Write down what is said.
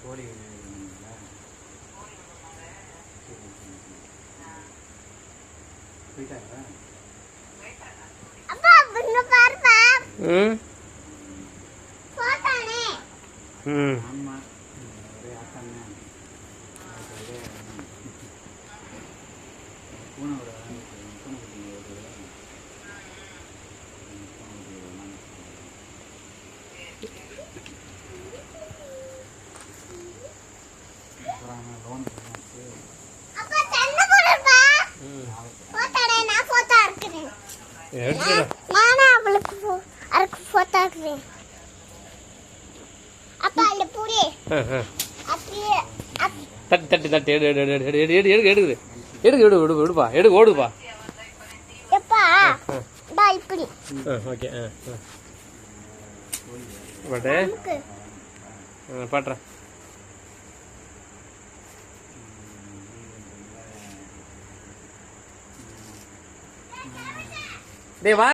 கோழி போயிட்டாங்களா? ஆமா ஒரே ஆட்டம் தான். பூனை ஒரு பூனை குட்டி அப்புறம் லோன் தட்டி தட்டி தட்டி எடு எடு எடு எடு எடு எடு எடுக்குது எடுக்கு எடு விடு விடுப்பா எடுக்கு ஓடுப்பா. ஓகே பட்டு பாட்டுறேன். டேய் வா.